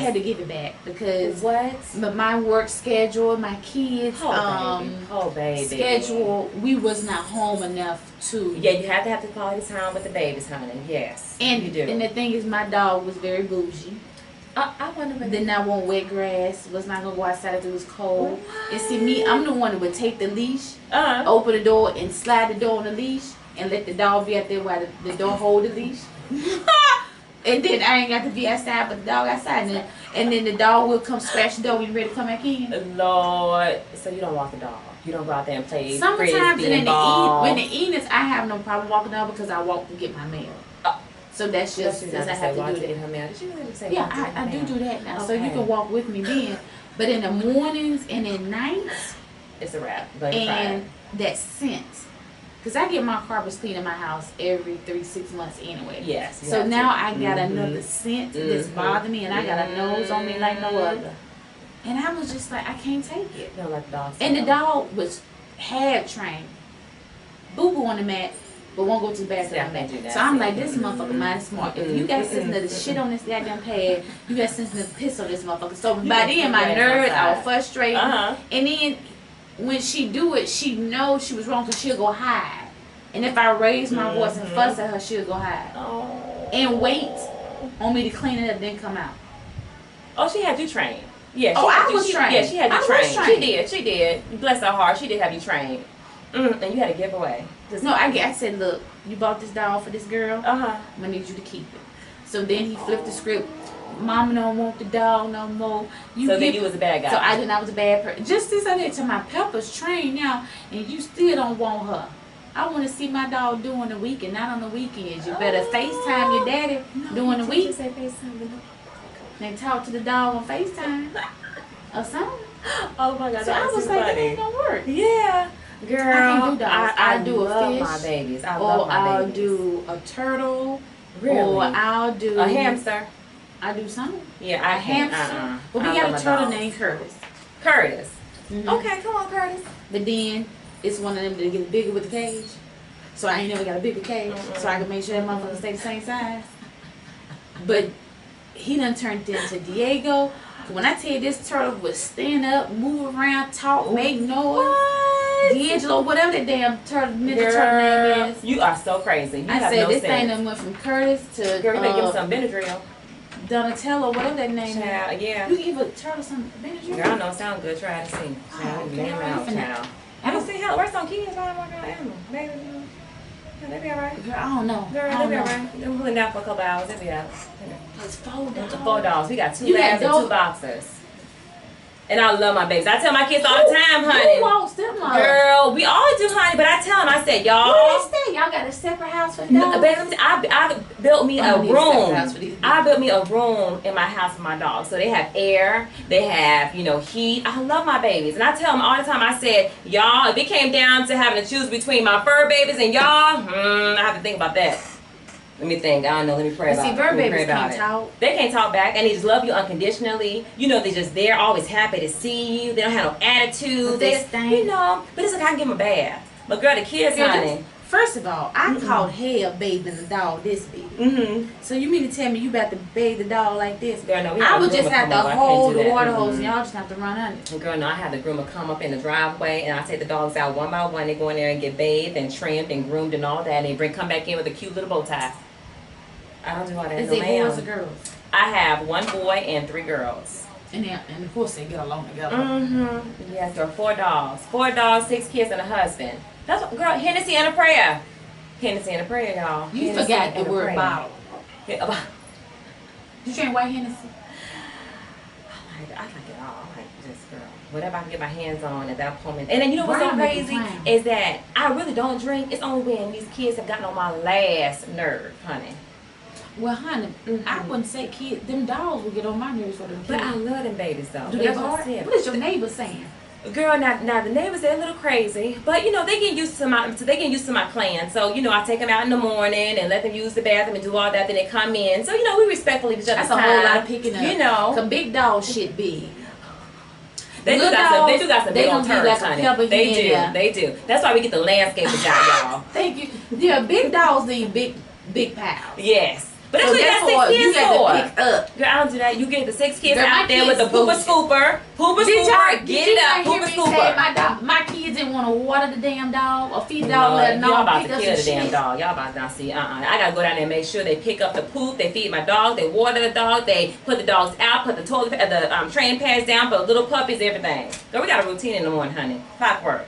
had to give it back because what? My work schedule, my kids, baby. schedule, we was not home enough to. Yeah, you have the quality time with the babies, honey. Yes, and you do. And the thing is, my dog was very bougie. I wonder when. Did not want wet grass. Was not gonna go outside if it was cold. What? And see me, I'm the one that would take the leash, open the door, and slide the door on the leash, and let the dog be out there while the door hold the leash. And then I ain't got to be outside, but the dog outside, and then the dog will come scratch the door when you ready to come back in. Lord, so you don't walk the dog. You don't go out there and play. Sometimes in the evenings, I have no problem walking the dog because I walk to get my mail. So that's just since I have to do that. Her mail. Did you really say yeah, I do that now. Okay. So you can walk with me then. But in the mornings and at nights, it's a wrap. And that scent. Because I get my carpets cleaned in my house every 3-6 months anyway. Yes. So now I got another scent that's bothering me, and I got a nose on me like no other. And I was just like, I can't take it. You don't like the dog. And the dog was half trained. Boo boo on the mat, but won't go to the bathroom. So I'm like, this motherfucker mind smart. If you got sense enough to shit on this goddamn pad, you got sense enough to piss on this motherfucker. So by then my nerves, I was frustrated. And then when she do it, she knows she was wrong because she'll go hide. And if I raise my voice and fuss at her, she'll go hide. And wait on me to clean it up, then come out. Oh, she had you trained. Yeah. I was trained. Yeah, she had you trained. She did. Bless her heart, she did have you trained. And you had to give away. No, I said, look, you bought this dog for this girl. I'm gonna need you to keep it. So then he flipped the script. Mama don't want the dog no more. Then you was a bad guy. So I was a bad person. Just this other to my Pepper's trained now, and you still don't want her. I want to see my dog during the week and not on the weekends. You better FaceTime your daddy during the week. Say FaceTime. And talk to the dog on FaceTime or something. Oh my God, so I was like, that ain't gonna work. Yeah. Girl, I can't do dogs. I do love a fish. My babies. I love my I'll babies. do a turtle. Really? Or I'll do a hamster. I do something. Yeah, I hamster. But we got a turtle named Curtis. Curtis. Okay, come on, Curtis. But then it's one of them that gets bigger with the cage. So I ain't never got a bigger cage. So I can make sure that motherfucker stay the same size. But he done turned into Diego. When I tell you this turtle would stand up, move around, talk, make noise. What? D'Angelo, whatever that damn turtle, turtle name is. You are so crazy. You I have said no this sense. thing done went from Curtis to Girl, you better give him some Benadryl. Donatello, whatever that name is. Yeah. You give a turtle some Benadryl? Girl, I know it sounds good. Try to see. I don't see how. Where's some kids trying to work on animals? Maybe. They be alright. Girl, I don't know. Girl, they be alright. They're pulling down for a couple hours. They be out. It's 4 dogs. 4 dogs. We got 2 labs and 2 boxers. And I love my babies. I tell my kids all the time, honey. Who walks them up? Girl, we always do, honey. But I tell them, I said, y'all. Where they stay? Y'all got a separate house for dogs? Baby, I built me a room. I built me a room in my house for my dogs. So they have air. They have, heat. I love my babies. And I tell them all the time, I said, y'all, if it came down to having to choose between my fur babies and y'all, I have to think about that. Let me think. I don't know. Let me pray about it. See, fur babies can't talk. They can't talk back, and they just love you unconditionally. They're just there, always happy to see you. They don't have no attitude. But they stink. But it's like I can give them a bath. But girl, the kids, honey. First of all, I called hell bathing the dog this big. So you mean to tell me you about to bathe the dog like this? Girl, no, I would just have to hold the water hose and y'all just have to run under. Girl, no, I have the groomer come up in the driveway and I take the dogs out one by one. They go in there and get bathed and trimmed and groomed and all that. And they come back in with a cute little bow tie. I don't do all that. Is it boys or girls? I have 1 boy and 3 girls. And of course they get along together. Yes, there are 4 dogs. 4 dogs, 6 kids, and a husband. That's what, girl, Hennessy and a prayer. Hennessy and a prayer, y'all. You forgot the word bottle. You drink white Hennessy? I like it all. I like this, girl. Whatever I can get my hands on at that moment. And then you know what's so crazy is that I really don't drink. It's only when these kids have gotten on my last nerve, honey. Well, honey, I wouldn't say kids. Them dogs would get on my nerves for them kids. But I love them babies, though. Do they bark? What is your neighbor saying? Girl, now the neighbors, they're a little crazy, but they get used to my plan. So I take them out in the morning and let them use the bathroom and do all that. Then they come in. So we respectfully each other's time. That's a whole lot of picking up. Cause big dog shit big. They do got some big old turds, honey. They do. That's why we get the landscaper shot, y'all. Thank you. Yeah, big dogs need big pals. Yes. But that's what you got 6 kids for. Pick up. Girl, I don't do that. You get the 6 kids Girl, out there with the pooper scooper. Get it up, pooper scooper. My kids didn't want to water the damn dog or feed the dog. Let them y'all about to kill the damn dog. Y'all about to see. I gotta go down there and make sure they pick up the poop. They feed my dog. They water the dog. They put the dogs out. Put the training pads down for little puppies. Everything. Girl, we got a routine in the morning, honey. Clockwork.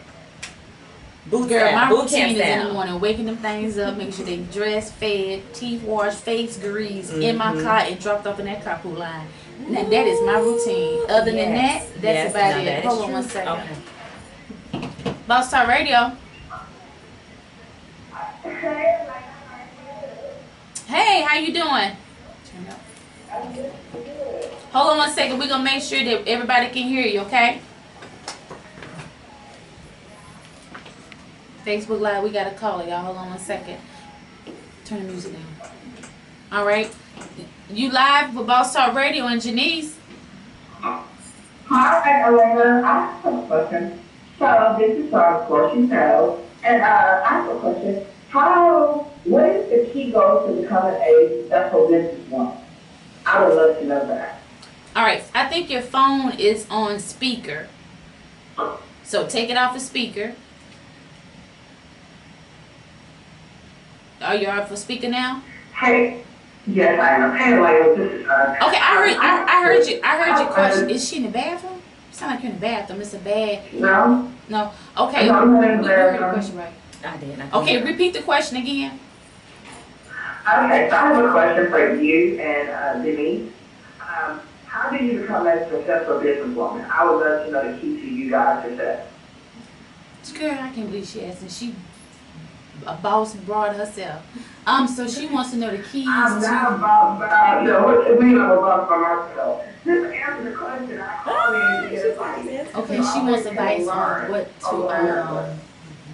Girl, my routine is in the morning, waking them things up, making sure they dressed, fed, teeth washed, face greased, in my car, and dropped off in that carpool line. Now, that is my routine. Other than that, that's about it. Hold on one second. Okay. B.A.U.S.E Talk Radio. Hey, how you doing? Hold on one second. We're going to make sure that everybody can hear you, okay? Facebook Live, we got a caller, y'all. Hold on one second. Turn the music down. All right. You live with B.A.U.S E Talk Radio and Genise. Hi, Elena. I have a question. So, this is of course, you know. And I have a question. What is the key goal to becoming a successful businesswoman? I would love to know that. All right. I think your phone is on speaker. So, take it off the speaker. Are you out for speaker now? Hey, yes, I am. Hey, Elena, this is okay, I heard you. I heard your question. Is she in the bathroom? You sound like you're in the bathroom. It's a bad. No. No. Okay. No, I'm in we the heard the question right. I did. Okay, repeat the question again. Okay, so I have a question for you and Denise. How do you become a successful businesswoman? I would love to know the key to you guys' success. Girl, I can't believe she asked, and she a boss broad herself. So she wants to know the keys. I'm not about, you know, what you mean I'm about for myself. Just answer the question. I call in to get advice. Okay, she wants advice on what to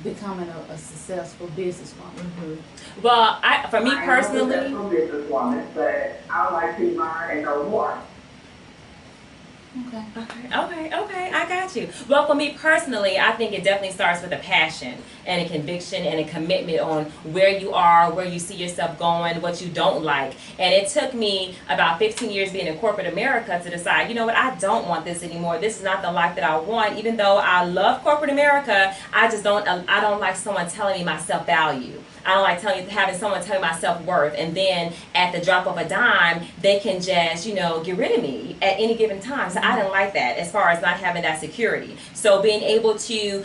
becoming a successful businesswoman. Mm-hmm. Well, for me personally, I'm a successful businesswoman, but I would like to learn and know more. Okay, I got you. Well, for me personally, I think it definitely starts with a passion and a conviction and a commitment on where you are, where you see yourself going, what you don't like. And it took me about 15 years being in corporate America to decide, you know what, I don't want this anymore. This is not the life that I want. Even though I love corporate America, I don't like someone telling me my self-value. I don't like having someone tell me my self-worth, and then at the drop of a dime, they can just, get rid of me at any given time. So I didn't like that as far as not having that security. So being able to,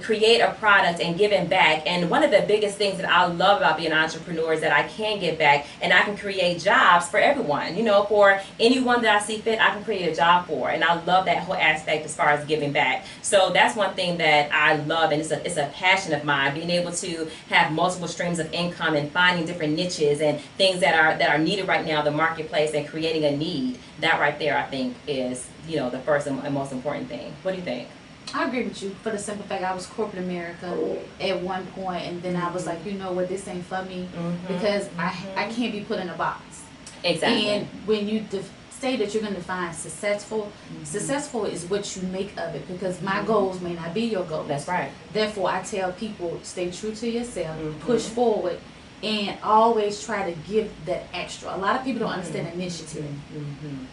create a product and giving back. And one of the biggest things that I love about being an entrepreneur is that I can give back and I can create jobs for everyone. For anyone that I see fit, I can create a job for. And I love that whole aspect as far as giving back. So that's one thing that I love, and it's a passion of mine, being able to have multiple streams of income and finding different niches and things that are needed right now in the marketplace and creating a need. That right there, I think, is the first and most important thing. What do you think? I agree with you, for the simple fact I was corporate America at one point, and then I was like, you know what, this ain't for me, because I can't be put in a box. Exactly. And when you say that you're going to define successful, successful is what you make of it, because my goals may not be your goals. That's right. Therefore, I tell people, stay true to yourself, push forward, and always try to give that extra. A lot of people don't understand initiative.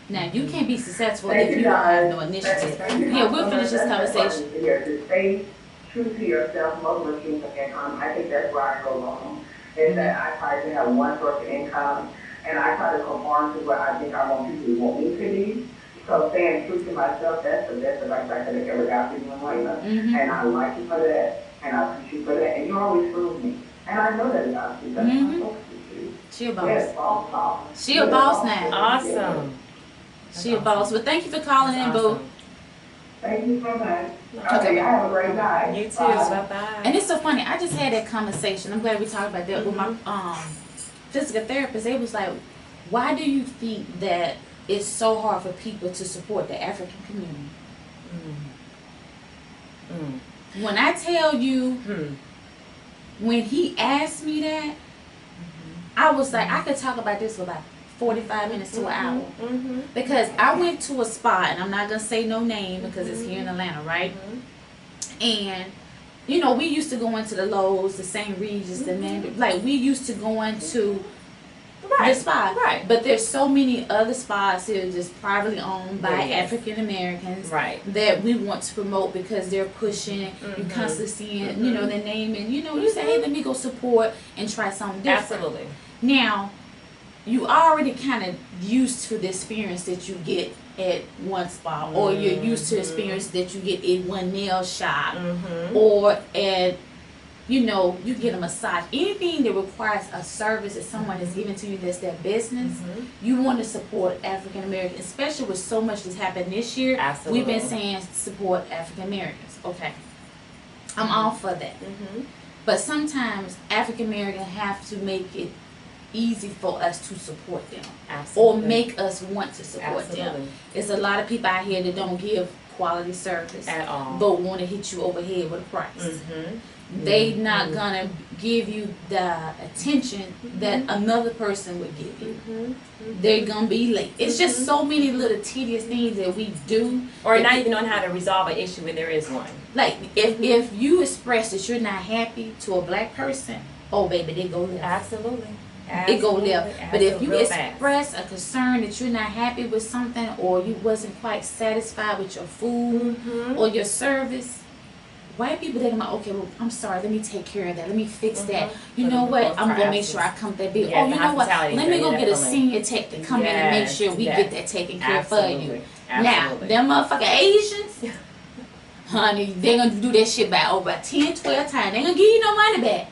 Now, you can't be successful if you don't have no initiative. Yeah, we'll finish this conversation. To stay true to yourself, multiple streams of income. I think that's where I go wrong. Is that I try to have one source of income, and I try to conform to what I think I want people to want me to be. So staying true to myself, that's the best advice I could have ever got from you, Elena. And I like you for that, and I appreciate you for that, and you always prove me. And I know that about you. That's my focus with you. She a boss. Yes, boss. She a boss now. Awesome. She a boss. Well, thank you for calling in, boo. Thank you so much. Okay, have a great night. You too. Bye-bye. And it's so funny. I just had that conversation. I'm glad we talked about that with my physical therapist. They was like, why do you think that it's so hard for people to support the African community? When I tell you, when he asked me that, I was like, I could talk about this for like 45 minutes to an hour. Because I went to a spot, and I'm not going to say no name because it's here in Atlanta, right? And, we used to go into the Lowe's, the St. Regis, the Mandarin. Like, we used to go into the spa. Right. But there's so many other spas here just privately owned by African Americans that we want to promote because they're pushing. You constantly seeing, you know, their name, and you know, you say, hey, let me go support and try something different. Absolutely. Now, you already kind of used to the experience that you get at one spa, or you're used to the experience that you get in one nail shop, or at, you know, you get a massage. Anything that requires a service that someone is giving to you that's their business, you want to support African Americans, especially with so much that's happened this year. Absolutely. We've been saying support African Americans. Okay. I'm all for that. But sometimes African Americans have to make it easy for us to support them. Or make us want to support them. There's a lot of people out here that don't give quality service at all, but want to hit you over the head with a price. They not gonna give you the attention that another person would give you. They're gonna be late. It's just so many little tedious things that we do, or not even knowing how to resolve an issue when there is one. Like if you express that you're not happy to a black person, oh baby, they go left. Absolutely. It go left. But if you express a concern that you're not happy with something, or you wasn't quite satisfied with your food or your service, white people, they're like, okay, well, I'm sorry, let me take care of that. Let me fix that. You know what? I'm going to make sure I come to that bill. Oh, you know what? Let me go get a senior tech to come in and make sure we get that taken care of for you. Now, them motherfucking Asians, honey, they're going to do that shit by over 10, 12 times. They ain't going to give you no money back.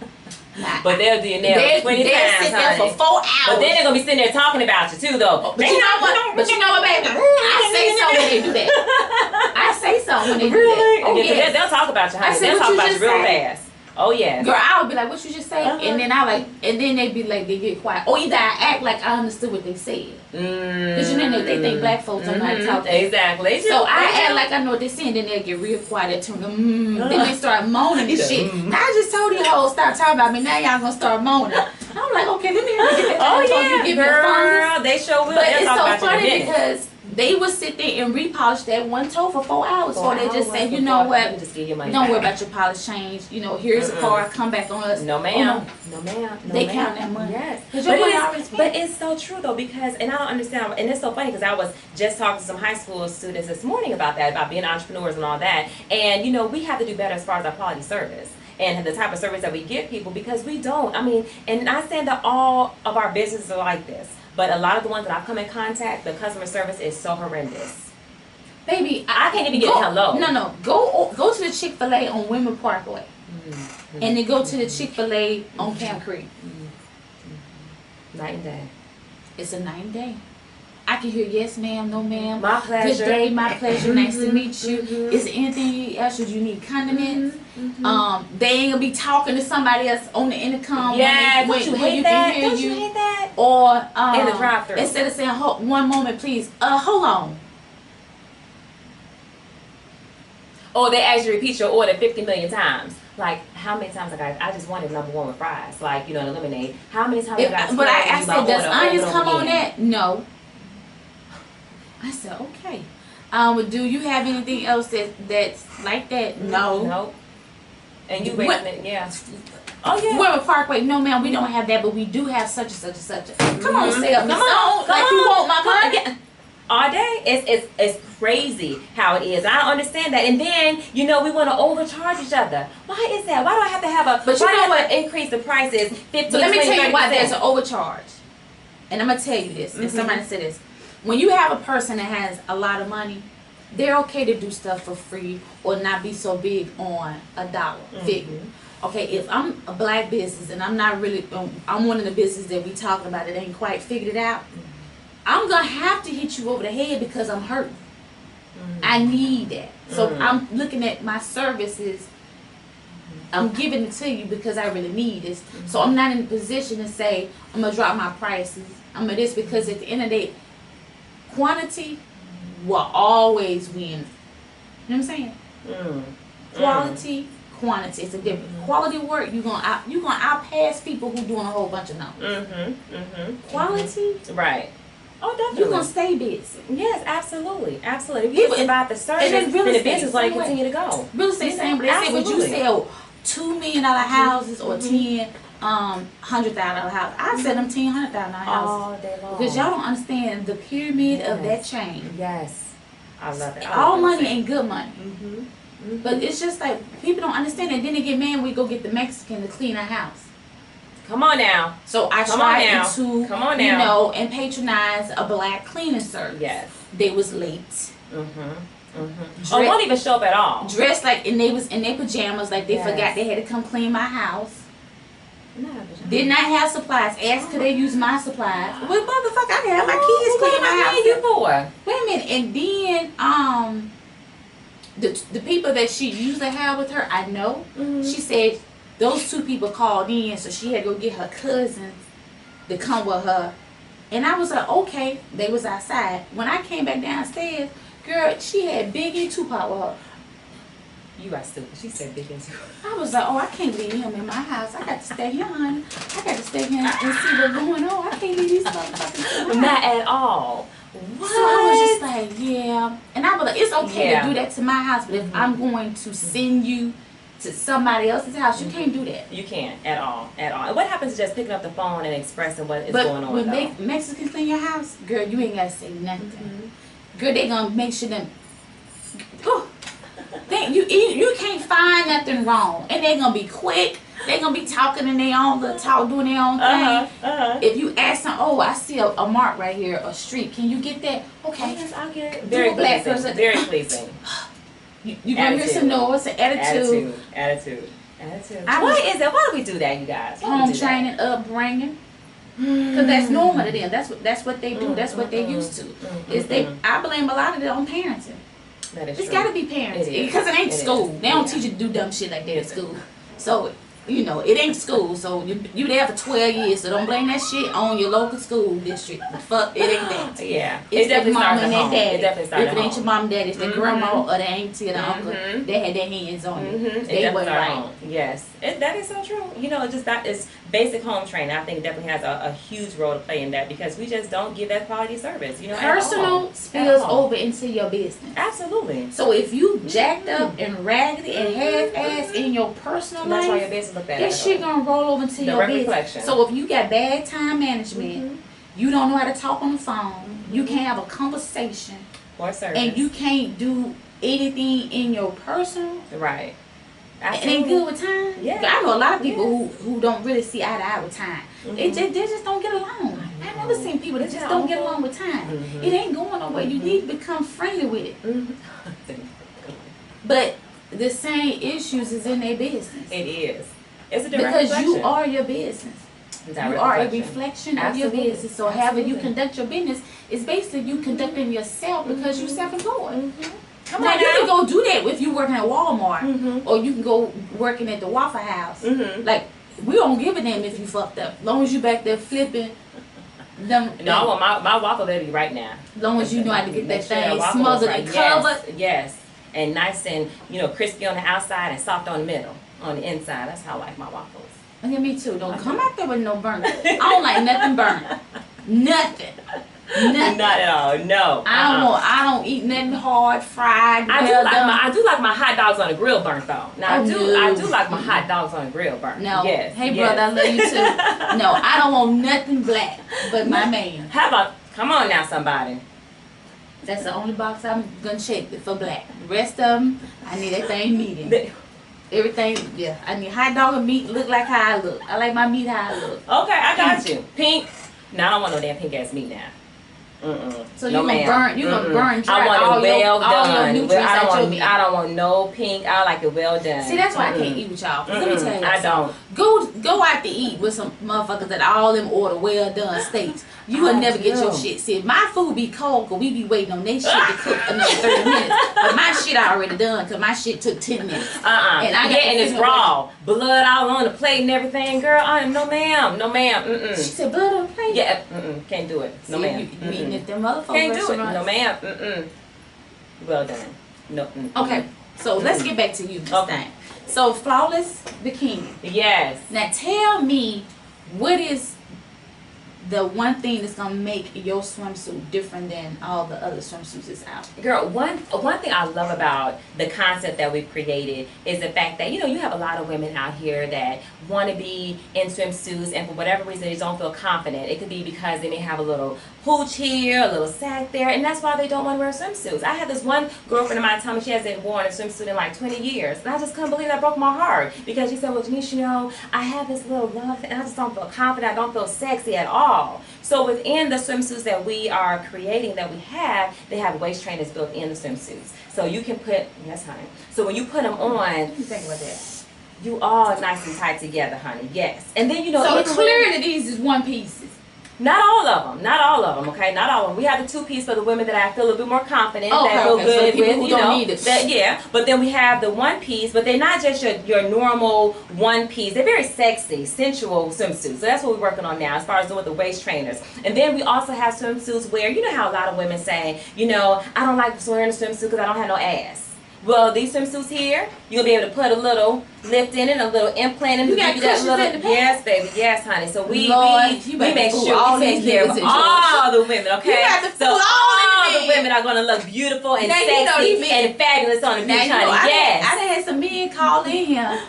Nah. But they'll do your nails 20 times, sit there for 4 hours. But then they're going to be sitting there talking about you too, though. But you know what? But you know what, baby? I say so when they do that. I say so when they do that. Oh, yeah. They'll talk about you, honey. They'll talk about you real fast. Oh yeah. Girl, I would be like, what you just say? And then and then they be like, they get quiet. Or either I act like I understood what they said. Because you know they think black folks don't know how to talk. Exactly. So I act like I know what they're saying. Then they get real quiet. They turn then they start moaning and shit. I just told you hoes stop talking about me. Now y'all gonna start moaning. I'm like, okay, let me get that. Oh yeah, girl. They sure will. But it's so funny because they would sit there and repolish that one toe for 4 hours before they just say, you know what, don't worry about your polish change. You know, here's a car, come back on us. No ma'am. No ma'am. They count that money. Yes. But it's so true though, because, and I don't understand, and it's so funny because I was just talking to some high school students this morning about that, about being entrepreneurs and all that. And you know, we have to do better as far as our quality service and the type of service that we give people, because we don't. I mean, and not saying that all of our businesses are like this, but a lot of the ones that I've come in contact, the customer service is so horrendous. Baby, I can't even get a hello. No. Go to the Chick-fil-A on Women Parkway. And then go to the Chick-fil-A on Camp Creek. Night and day. It's a night and day. I can hear yes ma'am, no ma'am. My pleasure. Good day, my pleasure. Nice to meet you. Is there anything else? Should you need condiments? They ain't gonna be talking to somebody else on the intercom. Yeah, don't you hate that? Don't you hate that? Or in the drive-thru. Instead of saying one moment please, hold on. Or they actually repeat your order 50 million times. Like, how many times I just wanted number one with fries, like, you know, the lemonade. How many times But I said, does onions come on that? No. I said, okay. Do you have anything else that's like that? No. Nope. And you wait a minute, yeah. Oh yeah. Women Parkway, no ma'am, we don't have that, but we do have such and such and such. Come on, say up. Come on, like you want my money. All day, it's crazy how it is. I don't understand that. And then, you know, we want to overcharge each other. Why is that? Why do I have to have a? But you know what? Increase the prices 15. But let me tell you why there's an overcharge. And I'm gonna tell you this. And somebody said this. When you have a person that has a lot of money, they're okay to do stuff for free or not be so big on a dollar figure. Okay, if I'm a black business and I'm not really, I'm one of the businesses that we talk about that ain't quite figured it out, I'm gonna have to hit you over the head because I'm hurting. I need that. So I'm looking at my services. I'm giving it to you because I really need this. So I'm not in a position to say I'm gonna drop my prices. I'm gonna this because at the end of the day, quantity will always win. You know what I'm saying? Quality, quantity. It's a different quality work. You're gonna outpass people who doing a whole bunch of numbers. Quality, right? Oh, definitely. You're gonna stay busy. Yes, absolutely, absolutely. If you survive the service, then the business will continue to go. Real estate, same. But they say, would you sell $2 million houses or 10? $100,000 house. I sell them $100,000 houses all day long. because y'all don't understand the pyramid of that chain. Yes, I love it. All money ain't good money. Mm-hmm. But it's just like people don't understand it. Then they get mad when we go get the Mexican to clean our house. Come on now. So I tried to, you know, and patronize a black cleaning service. Yes. They was late. Or won't even show up at all. Dressed like, and they was in their pajamas, like they forgot they had to come clean my house. Did not have supplies. Asked could they use my supplies. Well, motherfucker, I can have my kids clean my house. You for? Wait a minute, and then the people that she usually have with her, I know. She said those two people called in, so she had to go get her cousins to come with her. And I was like, okay. They was outside. When I came back downstairs, girl, she had Biggie and Tupac with her. You are stupid. She said Biggie and Tupac. I was like, oh, I can't leave him in my house. I got to stay here, honey. I got to stay here and see what's going on. I can't leave these motherfuckers. Not at all. What? So I was just like, yeah. And I was like, it's okay to do that to my house, but if I'm going to send you to somebody else's house, you can't do that. You can't at all, at all. And what happens is just picking up the phone and expressing what is going on. But when Mexicans clean your house, girl, you ain't gotta say nothing. Girl, they gonna make sure them. You can't find nothing wrong, and they gonna be quick. They gonna be talking in their own little talk, doing their own thing. If you ask them, oh, I see a mark right here, a street. Can you get that? Okay, yes, I'll get it. Very black person. Very pleasing. You gonna hear some noise, an attitude. Attitude. What is it? Why do we do that, you guys? Home training, upbringing. Because that's normal to them. That's what they do. That's what they used to. I blame a lot of it on parenting. That is it's true. Got to be parenting because it ain't school. They don't teach you to do dumb shit like that at school. So you know it ain't school. So you there for 12 years. So don't blame that shit on your local school district. Fuck, it ain't that. Yeah, it's definitely the mom and home. daddy. It definitely started if it ain't your mom and daddy, it's the grandma or the auntie or the uncle. They had their hands on it. They were right. Yes, that is so true. You know, just that is basic home training. I think definitely has a huge role to play in that because we just don't give that quality service. You know, personal spills over into your business. Absolutely. So if you jacked up and raggedy and half-assed in your personal life, that's why your business look bad. That shit gonna roll over into your business. So if you got bad time management, you don't know how to talk on the phone, you can't have a conversation, or service, and you can't do anything in your personal. Right. Absolutely. It ain't good with time. Yeah. I know a lot of people who don't really see eye to eye with time. They just don't get along. I've never seen people that just don't get along with time. It ain't going nowhere. You need to become friendly with it. But the same issues is in their business. It is. It's a direct because reflection. You are your business. You are a reflection of your business. So however you conduct your business is basically you conducting yourself because you're self-employed. Come on, you can go do that if you working at Walmart, or you can go working at the Waffle House. Like we don't give a damn if you fucked up, as long as you back there flipping. Them, no, I want my waffle baby right now. As long as you know how to get that thing smothered and covered. Yes, and nice and crispy on the outside and soft on the middle, on the inside. That's how I like my waffles. Yeah, me too. Don't come out there with no burnt. I don't like nothing burnt. Nothing. Not at all. No. I don't eat nothing hard, fried. I do like my hot dogs on the grill burnt though. Now I do like my hot dogs on the grill burnt. No. Yes. Hey brother, I love you too. No, I don't want nothing black but my man. How about come on now somebody? That's the only box I'm gonna check for black. The rest of them, I need everything medium. Everything, yeah. I need hot dog and meat look like how I look. I like my meat how I look. Okay, I got you. Pink. No, I don't want no damn pink ass meat now. So you gonna burn dry I want all it well your done. nutrients I don't want no pink. I like it well done. See, that's why I can't eat with y'all. Let me tell you. I don't. Go out to eat with some motherfuckers that all them order well done steaks. You will never get your shit. See, my food be cold because we be waiting on their shit to cook another 30 minutes. But my shit already done because my shit took 10 minutes. And it's raw. Blood all on the plate and everything. Girl, no ma'am. She said blood on the plate? Yeah, can't do it. No see, ma'am. You eating at them motherfuckers can't do it. No ma'am. Well done. No. Okay, so let's get back to you this time. So flawless bikini. Yes. Now tell me what is the one thing that's gonna make your swimsuit different than all the other swimsuits that's out? Girl, one thing I love about the concept that we've created is the fact that, you know, you have a lot of women out here that want to be in swimsuits, and for whatever reason they don't feel confident. It could be because they may have a little pooch here, a little sack there, and that's why they don't want to wear swimsuits. I had this one girlfriend of mine tell me she hasn't worn a swimsuit in like 20 years, and I just couldn't believe that. Broke my heart, because she said, well, Genise, you know, I have this little lump and I just don't feel confident, I don't feel sexy at all. So within the swimsuits that we are creating, that we have, they have waist trainers built in the swimsuits. So you can put, yes honey, so when you put them on, What do you think about that? you all nice and tight together, honey, yes. And then, you know, So clearly these is one pieces. not all of them, not all of them, okay, not all of them. We have the two piece for the women that I feel a little bit more confident, that feel good so with, who you don't know, need it. that, yeah. But then we have the one piece, but they're not just your normal one piece. They're very sexy, sensual swimsuits. So that's what we're working on now, as far as doing the waist trainers. And then we also have swimsuits where, you know how a lot of women say, you know, I don't like wearing a swimsuit because I don't have no ass. Well, these swimsuits here, you'll be able to put a little lift in it, a little implant in it. You got cushions in the back? Yes, baby, yes, honey. So we make fool sure all we take these care of niggas in all the women, okay? You got to so fool all the the women are gonna look beautiful and Now, you know sexy these men- and fabulous on the Now, beach, you know, honey. Yes. I done had some men call in here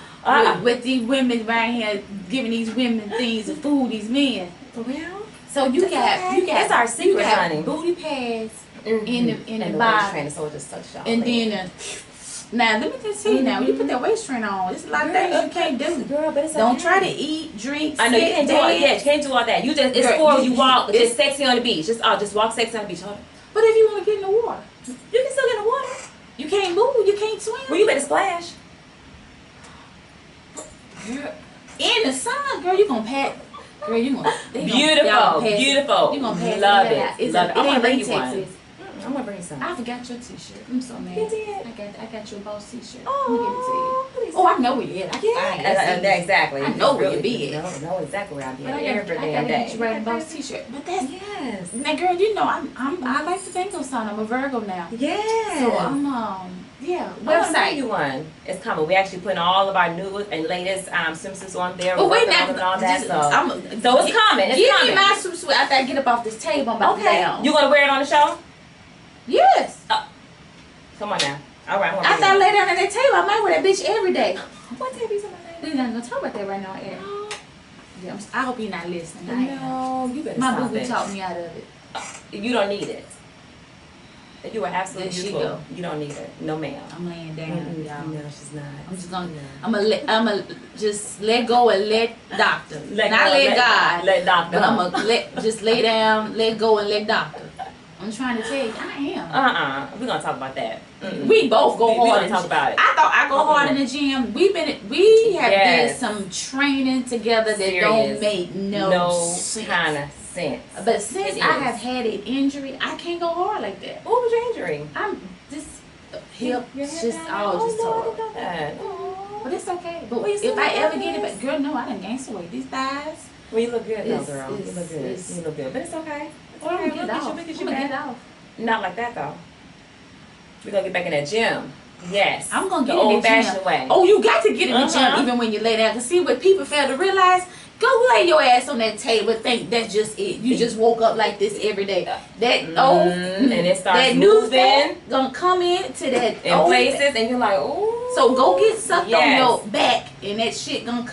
with these women right here, giving these women things to fool these men. For real? So you got It's our secret, you got honey. booty pads Mm-hmm. in the and the waist bottom, trainer, so it just sucks y'all. and then now let me just tell you now, when you put that waist trainer on, there's a lot of things you can't do. Girl, but it's Don't okay. try to eat, drink. I know you sit, can't do all dance. that. You can't do all that. You just it's Girl, for you walk. it's- Just sexy on the beach. Just walk sexy on the beach. Hold on. But if you want to get in the water, You can still get in the water. you can't move, you can't swim. Well, you better splash. Girl, in the sun, girl, you gonna pack. Girl, you gonna Beautiful, beautiful. You gonna pass Love it. it. It's Love a, it. I'm gonna bring you latex one. is- I'm gonna bring you some. I forgot your t-shirt. I'm so mad. You did? I got your B.A.U.S.E t-shirt. Oh, I'm gonna give it to you. please. Oh, I know where you at. I can find it. Exactly. I know where you Really be do. at. Know exactly where I be But at I every gotta damn get you day. right a B.A.U.S.E t-shirt. But that's Yes. now, girl. You know I like the Tango sign. I'm a Virgo now. Yes. So yeah. I wanna bring Website. you one. It's coming. We actually putting all of our newest and latest swimsuits on there. Oh We're wait, working now on them and all that. so So it's coming. It's give coming. me my swimsuit after I get up off this table. I'm about to lay Okay. on. You gonna wear it on the show? Yes. Come on now. All right. After I lay down at that table, I might wear that bitch every day. What table you talking We're not gonna talk about that right now, Eric. Yeah, I hope you're not listening. I am. No, you better My stop boo boo it. talked me out of it. You don't need it. You are absolutely There she beautiful. go. You don't need it. No, ma'am. I'm laying down, y'all. No, she's not. I'm just gonna, I'm just let go and let doctor. Let Not go, let God. Let doctor. But I'm gonna just lay down, let go and let doctor. I'm trying to tell you, I am. We're gonna talk about that. We both go We hard. gonna talk about it. I thought I go hard in the gym. We have did Yes. some training together that Serious. don't make no sense. kind of sense. But since It I is. have had an injury, I can't go hard like that. What was your injury? I'm this hip, Your just hip down? all just no, I tore. didn't know that. Oh. But it's okay. But Well, you if still I look ever like get it this. back, girl, no, I done gained some weight. These thighs. Well, you look good though, It's- girl. You it's- look good. it's- You look good. But it's okay. It's Well, I'm okay. gonna get it off. We'll get I'm gonna get it off. Not like that though. We're gonna get back in that gym. Yes. I'm gonna the get in the old-fashioned gym. way. Oh, you got to get in the Uh-huh. gym even when you lay down. Cause see what people fail to realize. Go lay your ass on that table. Think that's just it. You just woke up like this every day. That and it starts that new moving fat gonna come into that in old places, and you're like, oh. So go get sucked on Yes. your back, and that shit gonna come.